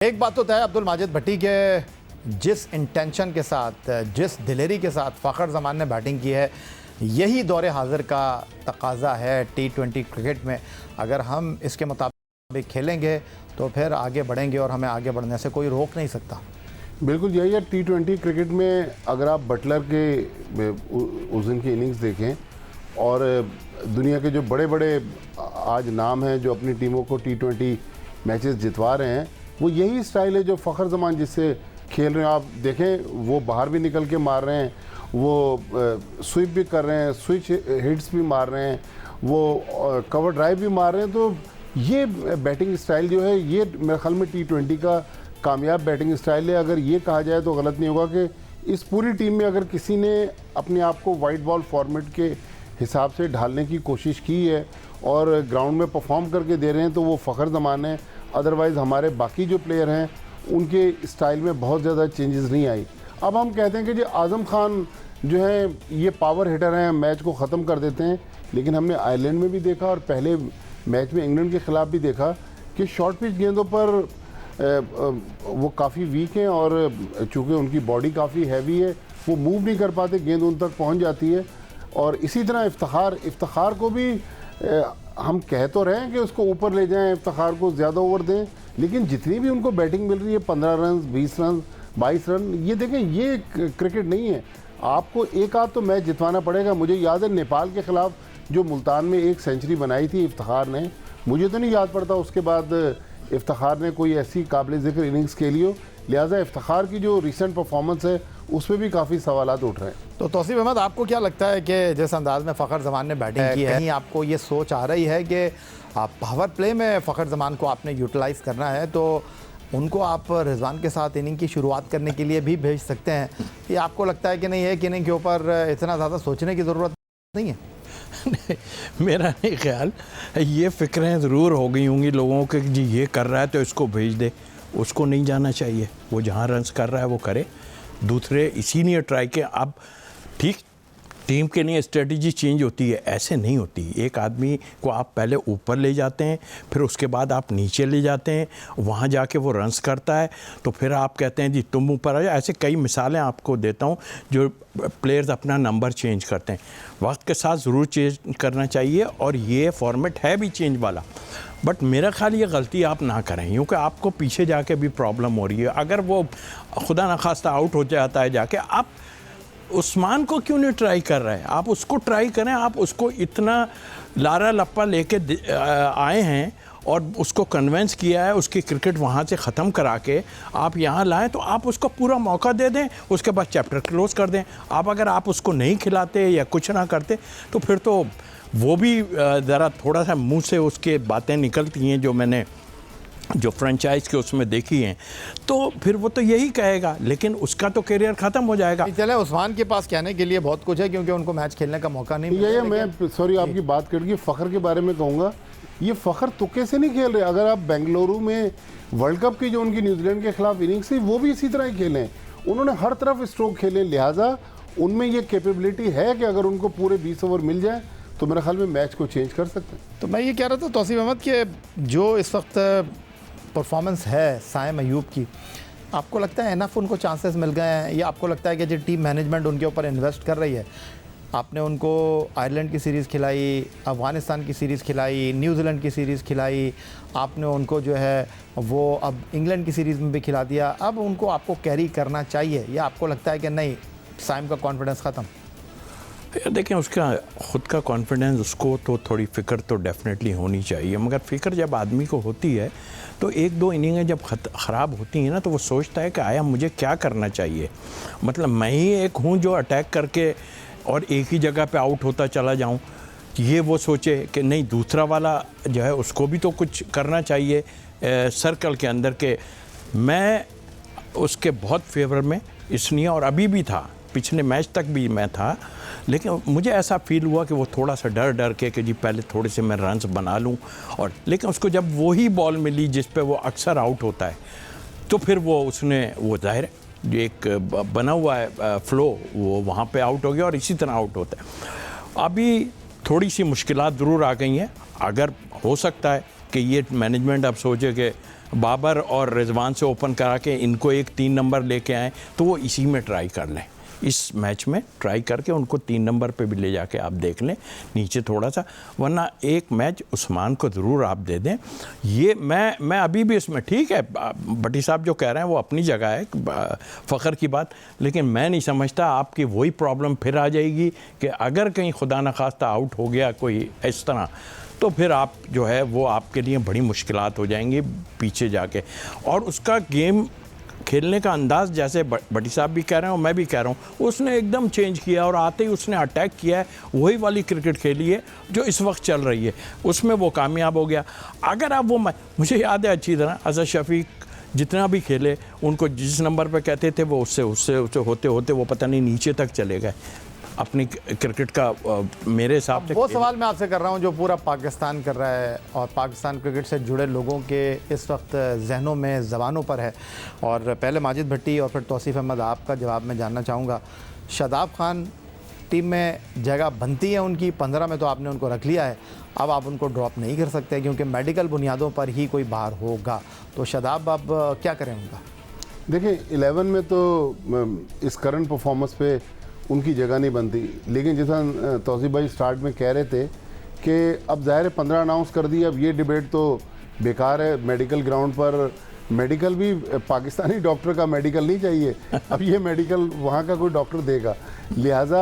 एक बात तो तय अब्दुल माजिद भट्टी के जिस इंटेंशन के साथ, जिस दिलेरी के साथ फ़खर ज़मान ने बैटिंग की है, यही दौरे हाज़िर का तकाज़ा है T20 क्रिकेट में। अगर हम इसके मुताबिक खेलेंगे तो फिर आगे बढ़ेंगे और हमें आगे बढ़ने से कोई रोक नहीं सकता। बिल्कुल यही है। T20 क्रिकेट में अगर आप बटलर के उस दिन की इनिंग्स देखें और दुनिया के जो बड़े बड़े आज नाम हैं जो अपनी टीमों को T20 मैचेस जितवा रहे हैं, वो यही स्टाइल है जो फ़खर ज़मान जिससे खेल रहे हैं। आप देखें वो बाहर भी निकल के मार रहे हैं, वो स्वीप भी कर रहे हैं, स्विच हिट्स भी मार रहे हैं, वो कवर ड्राइव भी मार रहे हैं। तो ये बैटिंग स्टाइल जो है ये मेरे ख्याल में T20 का कामयाब बैटिंग स्टाइल है। अगर ये कहा जाए तो गलत नहीं होगा कि इस पूरी टीम में अगर किसी ने अपने आप को वाइट बॉल फॉर्मेट के हिसाब से ढालने की कोशिश की है और ग्राउंड में परफॉर्म करके दे रहे हैं तो वो फ़खर ज़मान है। अदरवाइज़ हमारे बाकी जो प्लेयर हैं उनके स्टाइल में बहुत ज़्यादा चेंजेस नहीं आई। अब हम कहते हैं कि जो आज़म खान जो है ये पावर हिटर हैं, मैच को ख़त्म कर देते हैं, लेकिन हमने आयरलैंड में भी देखा और पहले मैच में इंग्लैंड के ख़िलाफ़ भी देखा कि शॉर्ट पिच गेंदों पर वो काफ़ी वीक हैं और चूँकि उनकी बॉडी काफ़ी हैवी है, वो मूव नहीं कर पाते, गेंद उन तक पहुँच जाती है। और इसी तरह इफ्तिखार को भी हम कह तो रहे हैं कि उसको ऊपर ले जाएं, इफ्तिखार को ज़्यादा ओवर दें, लेकिन जितनी भी उनको बैटिंग मिल रही है 15 रन, 20 रन, 22 रन, ये देखें ये क्रिकेट नहीं है। आपको एक आध तो मैच जितवाना पड़ेगा। मुझे याद है नेपाल के ख़िलाफ़ जो मुल्तान में एक सेंचुरी बनाई थी इफ्तिखार ने, मुझे तो नहीं याद पड़ता उसके बाद इफ्तिखार ने कोई ऐसी काबिल ज़िक्र इनिंग्स खेली हो। लिहाजा इफ्तिखार की जो रिसेंट परफॉर्मेंस है उस पर भी काफ़ी सवालात उठ रहे हैं। तो तौसीफ अहमद, आपको क्या लगता है कि जिस अंदाज में फ़खर ज़मान ने बैटिंग की है, कहीं आपको ये सोच आ रही है कि आप पावर प्ले में फ़खर ज़मान को आपने यूटिलाइज़ करना है तो उनको आप रिजवान के साथ इनिंग की शुरुआत करने के लिए भी भेज सकते हैं? ये आपको लगता है कि नहीं है कि इनिंग के ऊपर इतना ज़्यादा सोचने की ज़रूरत नहीं है? मेरा नहीं ख्याल, ये फ़िक्रें ज़रूर हो गई होंगी लोगों के जी ये कर रहा है तो इसको भेज दे। उसको नहीं जाना चाहिए, वो जहाँ रन्स कर रहा है वो करे। दूसरे इसीलिए ट्राई के अब ठीक टीम के लिए स्ट्रेटजी चेंज होती है, ऐसे नहीं होती। एक आदमी को आप पहले ऊपर ले जाते हैं, फिर उसके बाद आप नीचे ले जाते हैं, वहाँ जाके वो रन्स करता है तो फिर आप कहते हैं जी तुम ऊपर आ जाओ। ऐसे कई मिसालें आपको देता हूँ जो प्लेयर्स अपना नंबर चेंज करते हैं। वक्त के साथ ज़रूर चेंज करना चाहिए और ये फॉर्मेट है भी चेंज वाला, बट मेरा ख्याल ये गलती आप ना करें क्योंकि आपको पीछे जाके भी प्रॉब्लम हो रही है। अगर वो खुदा न खास्ता आउट हो जाता है जाके, आप उस्मान को क्यों नहीं ट्राई कर रहे हैं? आप उसको ट्राई करें। आप उसको इतना लारा लप्पा लेके आए हैं और उसको कन्वेंस किया है, उसकी क्रिकेट वहाँ से ख़त्म करा के आप यहाँ लाएं तो आप उसको पूरा मौका दे दें, उसके बाद चैप्टर क्लोज़ कर दें। अगर आप उसको नहीं खिलाते या कुछ ना करते तो फिर तो वो भी ज़रा थोड़ा सा मुंह से उसके बातें निकलती हैं जो मैंने जो फ्रेंचाइज के उसमें देखी हैं, तो फिर वो तो यही कहेगा, लेकिन उसका तो करियर ख़त्म हो जाएगा। चले, उस्मान के पास कहने के लिए बहुत कुछ है क्योंकि उनको मैच खेलने का मौका नहीं मिला। ये मैं सॉरी आपकी बात करके फ़खर के बारे में कहूँगा, ये फ़खर तुक्के से नहीं खेल रहे। अगर आप बेंगलुरु में वर्ल्ड कप की जो उनकी न्यूजीलैंड के खिलाफ इनिंग्स थी वो भी इसी तरह ही खेले, उन्होंने हर तरफ स्ट्रोक खेले। लिहाजा उनमें ये कैपेबिलिटी है कि अगर उनको पूरे 20 ओवर मिल जाए तो मेरे ख्याल में मैच को चेंज कर सकते हैं। तो मैं ये कह रहा था तौसीफ अहमद कि जो इस वक्त परफॉर्मेंस है साइम अयूब की, आपको लगता है इनफ उनको चांसेस मिल गए हैं या आपको लगता है कि जो टीम मैनेजमेंट उनके ऊपर इन्वेस्ट कर रही है? आपने उनको आयरलैंड की सीरीज़ खिलाई, अफ़गानिस्तान की सीरीज़ खिलाई, न्यूजीलैंड की सीरीज़ खिलाई, आपने उनको जो है वो अब इंग्लैंड की सीरीज़ में भी खिला दिया। अब उनको आपको कैरी करना चाहिए या आपको लगता है कि नहीं, साइम का कॉन्फिडेंस ख़त्म? देखें, उसका ख़ुद का कॉन्फिडेंस, उसको तो थोड़ी फ़िक्र तो डेफिनेटली होनी चाहिए, मगर फ़िक्र जब आदमी को होती है तो एक दो इनिंगें जब ख़राब होती हैं ना तो वो सोचता है कि आया मुझे क्या करना चाहिए। मतलब मैं ही एक हूँ जो अटैक करके और एक ही जगह पे आउट होता चला जाऊँ, ये वो सोचे कि नहीं दूसरा वाला जो है उसको भी तो कुछ करना चाहिए सर्कल के अंदर के। मैं उसके बहुत फेवर में इसलिए, और अभी भी था, पिछले मैच तक भी मैं था, लेकिन मुझे ऐसा फील हुआ कि वो थोड़ा सा डर के कि जी पहले थोड़े से मैं रन्स बना लूँ, और लेकिन उसको जब वही बॉल मिली जिस पे वो अक्सर आउट होता है तो फिर वो उसने वो ज़ाहिर है एक बना हुआ है फ्लो, वो वहाँ पे आउट हो गया और इसी तरह आउट होता है। अभी थोड़ी सी मुश्किलात ज़रूर आ गई हैं। अगर हो सकता है कि ये मैनेजमेंट अब सोचे कि बाबर और रिजवान से ओपन करा के इनको एक 3 नंबर लेके आए, तो वो इसी में ट्राई कर लें, इस मैच में ट्राई करके उनको 3 नंबर पे भी ले जाके आप देख लें नीचे थोड़ा सा, वरना एक मैच उस्मान को ज़रूर आप दे दें। ये मैं अभी भी इसमें, ठीक है भट्टी साहब जो कह रहे हैं वो अपनी जगह है, फ़ख्र की बात, लेकिन मैं नहीं समझता आपकी वही प्रॉब्लम फिर आ जाएगी कि अगर कहीं खुदा न खास्ता आउट हो गया कोई इस तरह, तो फिर आप जो है वो आपके लिए बड़ी मुश्किलात हो जाएंगी पीछे जाके। और उसका गेम खेलने का अंदाज़, जैसे भट्टी साहब भी कह रहे हैं और मैं भी कह रहा हूँ, उसने एकदम चेंज किया और आते ही उसने अटैक किया है, वही वाली क्रिकेट खेली है जो इस वक्त चल रही है, उसमें वो कामयाब हो गया। अगर आप वो, मुझे याद है अच्छी तरह अज़हर शफीक जितना भी खेले, उनको जिस नंबर पे कहते थे वो उससे होते होते वो पता नहीं नीचे तक चले गए अपनी क्रिकेट का। मेरे हिसाब से वो सवाल मैं आपसे कर रहा हूँ जो पूरा पाकिस्तान कर रहा है और पाकिस्तान क्रिकेट से जुड़े लोगों के इस वक्त जहनों में, ज़बानों पर है। और पहले माजिद भट्टी और फिर तौसीफ़ अहमद, आपका जवाब मैं जानना चाहूँगा। शादाब खान टीम में जगह बनती है उनकी, 15 में तो आपने उनको रख लिया है, अब आप उनको ड्रॉप नहीं कर सकते क्योंकि मेडिकल बुनियादों पर ही कोई बाहर होगा, तो शादाब अब क्या करें उनका? देखिए 11 में तो इस करंट परफॉर्मेंस पे उनकी जगह नहीं बनती, लेकिन जैसा तौसीफ़ भाई स्टार्ट में कह रहे थे कि अब ज़ाहिर है 15 अनाउंस कर दी, अब ये डिबेट तो बेकार है। मेडिकल ग्राउंड पर मेडिकल भी पाकिस्तानी डॉक्टर का मेडिकल नहीं चाहिए, अब ये मेडिकल वहाँ का कोई डॉक्टर देगा, लिहाजा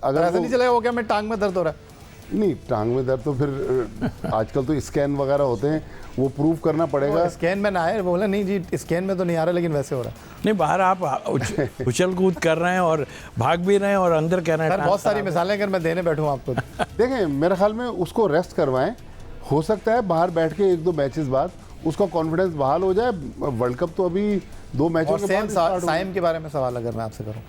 अगर ऐसा नहीं चलेगा वो क्या मैं टांग में दर्द हो रहा है, नहीं टांग में दर्द तो फिर आजकल तो स्कैन वगैरह होते हैं, वो प्रूव करना पड़ेगा। स्कैन में ना आए, बोला नहीं जी स्कैन में तो नहीं आ रहा लेकिन वैसे हो रहा है। नहीं, बाहर आप उछल कूद कर रहे हैं और भाग भी रहे हैं और अंदर कह रहे हैं। बहुत सारी मिसालें अगर मैं देने बैठूँ आपको देखें, मेरे ख्याल में उसको रेस्ट करवाएं, हो सकता है बाहर बैठ के 1-2 मैचेस बाद उसका कॉन्फिडेंस बहाल हो जाए। वर्ल्ड कप तो अभी 2 मैचों के बाद। साइम के बारे में सवाल अगर मैं आपसे करूँ,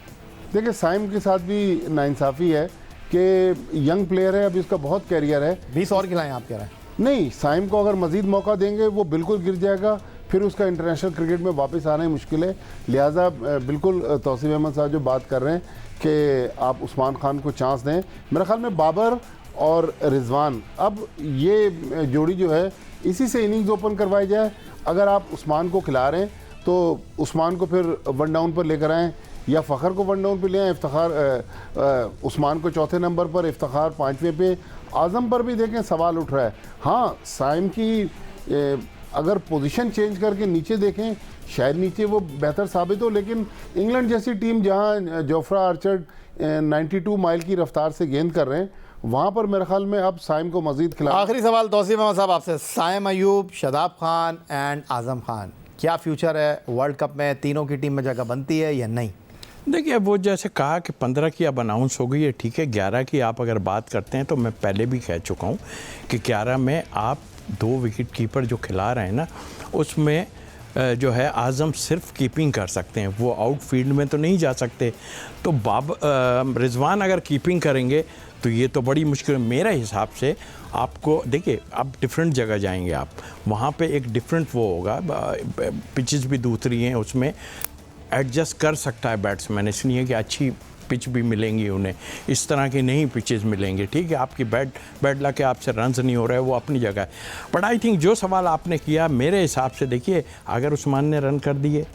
देखिए साइम के साथ भी नाइंसाफ़ी है कि यंग प्लेयर है, अभी इसका बहुत कैरियर है। 20 और खिलाएं आप कह रहे हैं? नहीं, साइम को अगर मज़ीद मौका देंगे वो बिल्कुल गिर जाएगा, फिर उसका इंटरनेशनल क्रिकेट में वापस आना ही मुश्किल है। लिहाजा बिल्कुल तौसीफ़ अहमद साहब जो बात कर रहे हैं कि आप उस्मान खान को चांस दें, मेरे ख्याल में बाबर और रिजवान, अब ये जोड़ी जो है इसी से इनिंग्स ओपन करवाई जाए। अगर आप उस्मान को खिला रहे हैं तो उस्मान को फिर 1 डाउन पर लेकर आएँ, या फ़ख्र को 1 डाउन पे ले आए, इफ्तिखार उस्मान को 4थे नंबर पर, इफ्तिखार 5वें पे। आज़म पर भी देखें सवाल उठ रहा है। हाँ, साइम की अगर पोजीशन चेंज करके नीचे देखें, शायद नीचे वो बेहतर साबित हो, लेकिन इंग्लैंड जैसी टीम जहाँ जोफ्रा आर्चर 92 माइल की रफ्तार से गेंद कर रहे हैं, वहाँ पर मेरे ख्याल में अब साइम को मज़ीद खिला। आखिरी सवाल तौसीफ़ अहमद साहब आपसे, साइम अयूब, शादाब खान एंड आज़म खान, क्या फ्यूचर है वर्ल्ड कप में? तीनों की टीम में जगह बनती है या नहीं? देखिए, वो जैसे कहा कि 15 की अब अनाउंस हो गई है, ठीक है। 11 की आप अगर बात करते हैं तो मैं पहले भी कह चुका हूँ कि 11 में आप 2 विकेट कीपर जो खिला रहे हैं ना, उसमें जो है आज़म सिर्फ कीपिंग कर सकते हैं, वो आउटफील्ड में तो नहीं जा सकते। तो रिजवान अगर कीपिंग करेंगे तो ये तो बड़ी मुश्किल है मेरे हिसाब से। आपको देखिए, आप डिफरेंट जगह जाएंगे, आप वहाँ पे एक डिफरेंट वो होगा, पिचेस भी दूसरी हैं, उसमें एडजस्ट कर सकता है बैट्समैन, इसलिए कि अच्छी पिच भी मिलेंगी उन्हें, इस तरह की नहीं पिचेस मिलेंगे, ठीक है। आपकी बैड लक के आपसे रन्स नहीं हो रहे, वो अपनी जगह है। बट आई थिंक जो सवाल आपने किया, मेरे हिसाब से देखिए, अगर उस्मान ने रन कर दिए,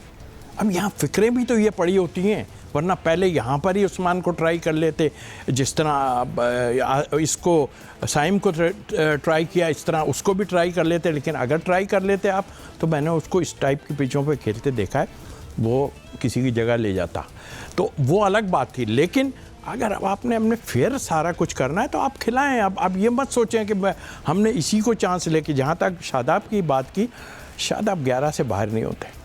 अब यहाँ फ़िक्रें भी तो ये पड़ी होती हैं, वरना पहले यहाँ पर ही उस्मान को ट्राई कर लेते, जिस तरह इसको साइम को ट्राई किया, इस तरह उसको भी ट्राई कर लेते। लेकिन अगर ट्राई कर लेते आप, तो मैंने उसको इस टाइप की पिचों पे खेलते देखा है, वो किसी की जगह ले जाता, तो वो अलग बात थी। लेकिन अगर अब आपने अपने फेयर सारा कुछ करना है तो आप खिलाएं। अब ये मत सोचें कि हमने इसी को चांस लेके, जहाँ तक शादाब की बात की, शादाब 11 से बाहर नहीं होते।